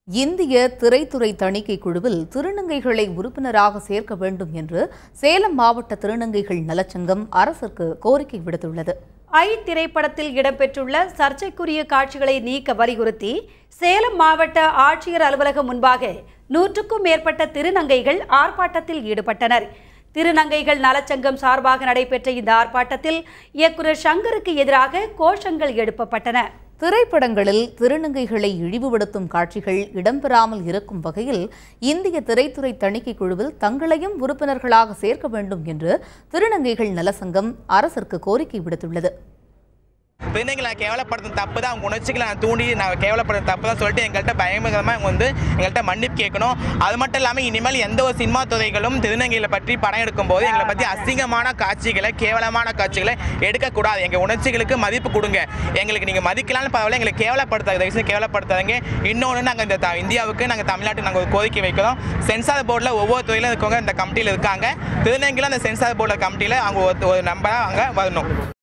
இந்திய திரைத்துறை தணிக்கை குழுவில் திருநங்கைகளை உறுப்பினராக சேர்க்க வேண்டும் என்று சேலம் மாவட்ட திருநங்கைகள் நலச்சங்கம் அரசுக்கு கோரிக்கை விடுத்துள்ளது. ஐ திரைப்படத்தில் இடம்பெற்றுள்ள சர்ச்சைக்குரிய காட்சிகளை நீக்க வலியுறுத்தி சேலம் மாவட்ட ஆட்சியர் அலுவலகம் முன்பாக 100க்கும் மேற்பட்ட திருநங்கைகள் ஆர்ப்பாட்டத்தில் ஈடுபட்டனர். திருநங்கைகள் நலச்சங்கம் சார்பாக நடைபெற்ற இந்த ஆர்ப்பாட்டத்தில் இயக்குநர் சங்கருக்கு எதிராக கோஷங்கள் எழுப்பப்பட்டன. திரைப்படங்களில் திருநங்கைகளை இழிவுபடுத்தும் காட்சிகள் இடம்பெறாமல் இருக்கும் வகையில் இந்திய திரைத்துறை தணிக்கை குழுவில் தங்களையும் உறுப்பினர்களாக சேர்க்க வேண்டும் என்று திருநங்கைகள் நலச்சங்கம் அரசிற்கு கோரிக்கை விடுத்துள்ளது. திருநங்கைகளை கேவலப்படுத்தும் தப்பு தான், அவங்க உணர்ச்சிகளை தூண்டி நான் கேவலப்படுத்தும் தப்பு தான் சொல்லிட்டு எங்கள்கிட்ட பயங்கரமாக அவங்க எங்கள்கிட்ட மன்னிப்பு கேட்கணும். அது மட்டும் இல்லாமல் இனிமேல் எந்த ஒரு சினிமா துறைகளும் திருநங்கைகளை பற்றி படம் எடுக்கும்போது எங்களை பற்றி அசிங்கமான காட்சிகளை கேவலமான காட்சிகளை எடுக்கக்கூடாது. எங்கள் உணர்ச்சிகளுக்கு மதிப்பு கொடுங்க. எங்களுக்கு நீங்கள் மதிக்கலாம்னு பரவாயில்ல, எங்களை கேவலப்படுத்தாத கேவலப்படுத்தாதீங்க. இன்னொன்று நாங்கள் இந்த இந்தியாவுக்கு நாங்கள் தமிழ்நாட்டுக்கு நாங்கள் ஒரு கோரிக்கை வைக்கிறோம். சென்சார் போர்டில் ஒவ்வொரு துறையிலும் இருக்கவங்க இந்த கமிட்டியில் இருக்காங்க. திருநங்கைகளும் அந்த சென்சார் போர்டில் கமிட்டியில் அவங்க ஒரு நம்பராக அங்கே வரணும்.